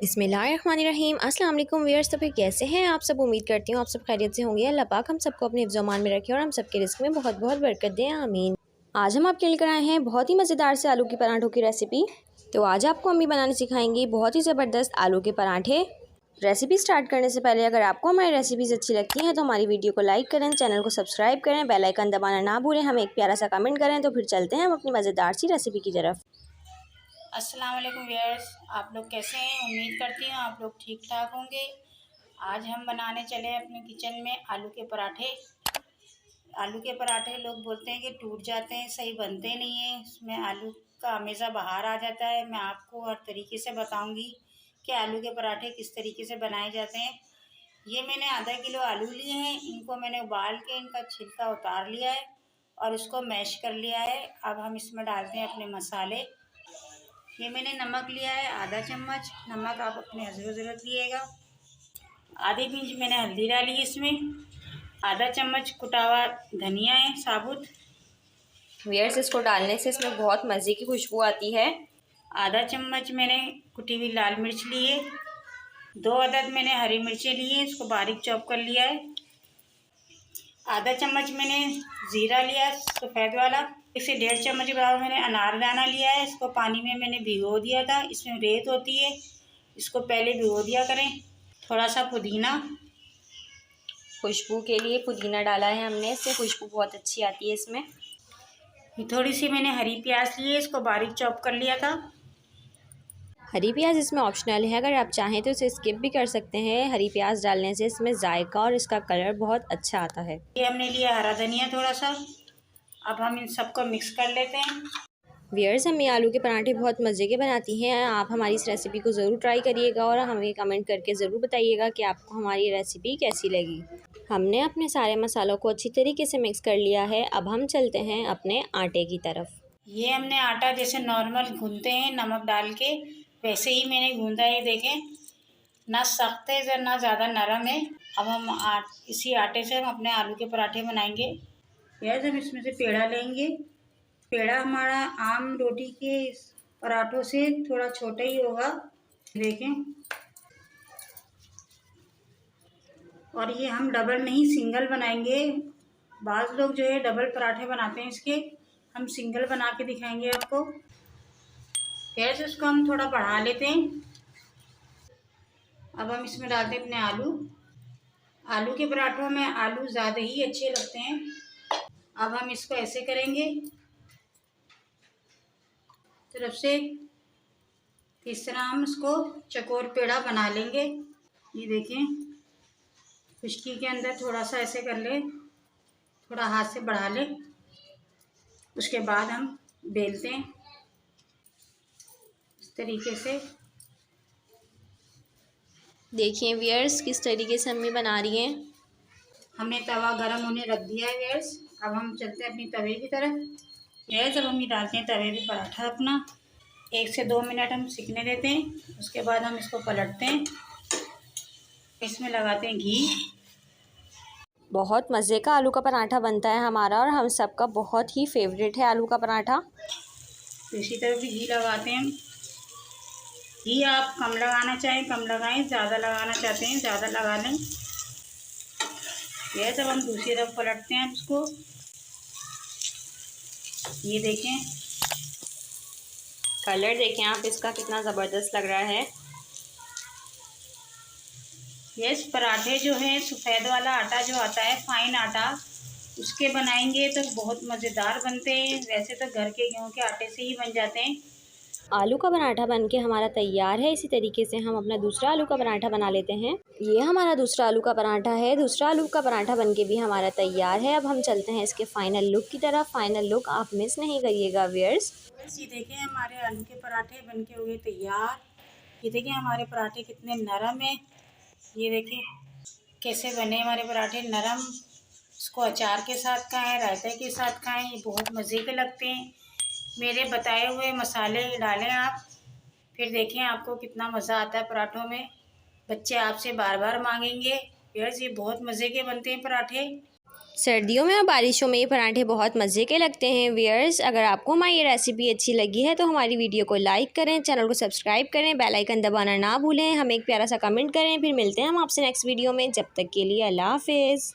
बिस्मिल्लाहिर्रहमानिर्रहीम। अस्सलाम वालेकुम व्यूअर्स। तो फिर कैसे हैं आप सब? उम्मीद करती हूँ आप सब खैरियत से होंगे। अल्लाह पाक हम सबको अपने हिफ्ज़-ओ-अमान में रखे और हम सबके रिज़्क़ में बहुत बहुत बरकत दें, आमीन। आज हम आपके लेकर आए हैं बहुत ही मज़ेदार से आलू के पराठों की रेसिपी। तो आज आपको अम्मी बनाने सिखाएंगी बहुत ही ज़बरदस्त आलू के पराठे। रेसिपी स्टार्ट करने से पहले अगर आपको हमारी रेसिपीज़ अच्छी लगती हैं तो हमारी वीडियो को लाइक करें, चैनल को सब्सक्राइब करें, बेल आइकन दबाना ना भूलें, हमें एक प्यारा सा कमेंट करें। तो फिर चलते हैं हम अपनी मज़ेदार सी रेसिपी की तरफ। अस्सलाम वालेकुम व्यूअर्स, आप लोग कैसे हैं? उम्मीद करती हूँ आप लोग ठीक ठाक होंगे। आज हम बनाने चले हैं अपने किचन में आलू के पराठे। आलू के पराठे लोग बोलते हैं कि टूट जाते हैं, सही बनते नहीं हैं, उसमें आलू का हमेशा बाहर आ जाता है। मैं आपको हर तरीके से बताऊंगी कि आलू के पराठे किस तरीके से बनाए जाते हैं। ये मैंने आधा किलो आलू लिए हैं, इनको मैंने उबाल के इनका छिलका उतार लिया है और उसको मैश कर लिया है। अब हम इसमें डालते हैं अपने मसाले। ये मैंने नमक लिया है आधा चम्मच, नमक आप अपने हस्ब ज़रूरत लिएगा। आधी पिंच मैंने हल्दी डाली इसमें। आधा चम्मच कुटा हुआ धनिया है साबुत। व्यूअर्स, इसको डालने से इसमें बहुत मज़े की खुशबू आती है। आधा चम्मच मैंने कुटी हुई लाल मिर्च ली है। 2 अदद मैंने हरी मिर्चें ली हैं, इसको बारीक चॉप कर लिया है। आधा चम्मच मैंने ज़ीरा लिया है सफ़ेद वाला। 1 से 1.5 चम्मच बराबर मैंने अनारदाना लिया है, इसको पानी में मैंने भिगो दिया था। इसमें रेत होती है, इसको पहले भिगो दिया करें। थोड़ा सा पुदीना, खुशबू के लिए पुदीना डाला है हमने, इससे खुशबू बहुत अच्छी आती है इसमें। थोड़ी सी मैंने हरी प्याज ली है, इसको बारीक चॉप कर लिया था। हरी प्याज इसमें ऑप्शनल है, अगर आप चाहें तो इसे स्किप भी कर सकते हैं। हरी प्याज डालने से इसमें जायका और इसका कलर बहुत अच्छा आता है। ये हमने लिया हरा धनिया थोड़ा सा। अब हम इन सबको मिक्स कर लेते हैं। व्यूअर्स, हम ये आलू के पराठे बहुत मज़े के बनाती हैं। आप हमारी इस रेसिपी को ज़रूर ट्राई करिएगा और हमें कमेंट करके ज़रूर बताइएगा कि आपको हमारी रेसिपी कैसी लगी। हमने अपने सारे मसालों को अच्छी तरीके से मिक्स कर लिया है। अब हम चलते हैं अपने आटे की तरफ। ये हमने आटा जैसे नॉर्मल गूंथते हैं नमक डाल के, वैसे ही मैंने गूंदा है। देखें, ना सख्त है ना ज़्यादा नरम है। अब हम इसी आटे से हम अपने आलू के पराठे बनाएंगे। यार, हम इसमें से पेड़ा लेंगे। पेड़ा हमारा आम रोटी के पराठों से थोड़ा छोटा ही होगा, देखें। और ये हम डबल नहीं सिंगल बनाएंगे। बाज़ लोग जो है डबल पराठे बनाते हैं इसके, हम सिंगल बना के दिखाएंगे आपको। गैस इसको हम थोड़ा बढ़ा लेते हैं। अब हम इसमें डालते हैं अपने आलू। आलू के पराठों में आलू ज़्यादा ही अच्छे लगते हैं। अब हम इसको ऐसे करेंगे तरफ से, इस तरह हम इसको चकोर पेड़ा बना लेंगे। ये देखें, खुश्की के अंदर थोड़ा सा ऐसे कर ले, थोड़ा हाथ से बढ़ा ले, उसके बाद हम बेलते हैं इस तरीके से। देखिए व्यूअर्स, किस तरीके से अम्मी बना रही हैं। हमने तवा गरम होने रख दिया है गैस। अब हम चलते हैं अपनी तवे की तरफ। गैस, अब हम ये डालते हैं तवे पे पराठा अपना। 1 से 2 मिनट हम सिकने देते हैं, उसके बाद हम इसको पलटते हैं। इसमें लगाते हैं घी। बहुत मज़े का आलू का पराठा बनता है हमारा और हम सबका बहुत ही फेवरेट है आलू का पराठा। तो इसी तरह भी घी लगाते हैं। घी आप कम लगाना चाहें कम लगाएं, ज़्यादा लगाना चाहते हैं ज़्यादा लगा लें। यह सब हम दूसरी तरफ पलटते हैं उसको। ये देखें, कलर देखें आप इसका कितना ज़बरदस्त लग रहा है। ये पराठे जो है सफ़ेद वाला आटा जो आता है, फाइन आटा, उसके बनाएंगे तो बहुत मज़ेदार बनते हैं। वैसे तो घर के गेहूँ के आटे से ही बन जाते हैं। आलू का पराठा बनके हमारा तैयार है। इसी तरीके से हम अपना दूसरा आलू का पराठा बना लेते हैं। ये हमारा दूसरा आलू का पराठा है। दूसरा आलू का पराठा बनके भी हमारा तैयार है। अब हम चलते हैं इसके फाइनल लुक की तरफ। फाइनल लुक आप मिस नहीं करिएगा व्यूअर्स। ये देखें, हमारे आलू के पराठे बनके हुए तैयार। ये देखें हमारे पराठे कितने नरम हैं। ये देखें कैसे बने हमारे पराठे नरम। इसको अचार के साथ खाएं, रायते के साथ खाएं, ये बहुत मज़े के लगते हैं। मेरे बताए हुए मसाले डालें आप, फिर देखें आपको कितना मज़ा आता है पराठों में। बच्चे आपसे बार बार मांगेंगे। यार, ये बहुत मज़े के बनते हैं पराठे। सर्दियों में और बारिशों में ये पराठे बहुत मज़े के लगते हैं व्यूअर्स। अगर आपको हमारी ये रेसिपी अच्छी लगी है तो हमारी वीडियो को लाइक करें, चैनल को सब्सक्राइब करें, बेल आइकन दबाना ना भूलें, हमें एक प्यारा सा कमेंट करें। फिर मिलते हैं हम आपसे नेक्स्ट वीडियो में। जब तक के लिए अल्लाह हाफिज़।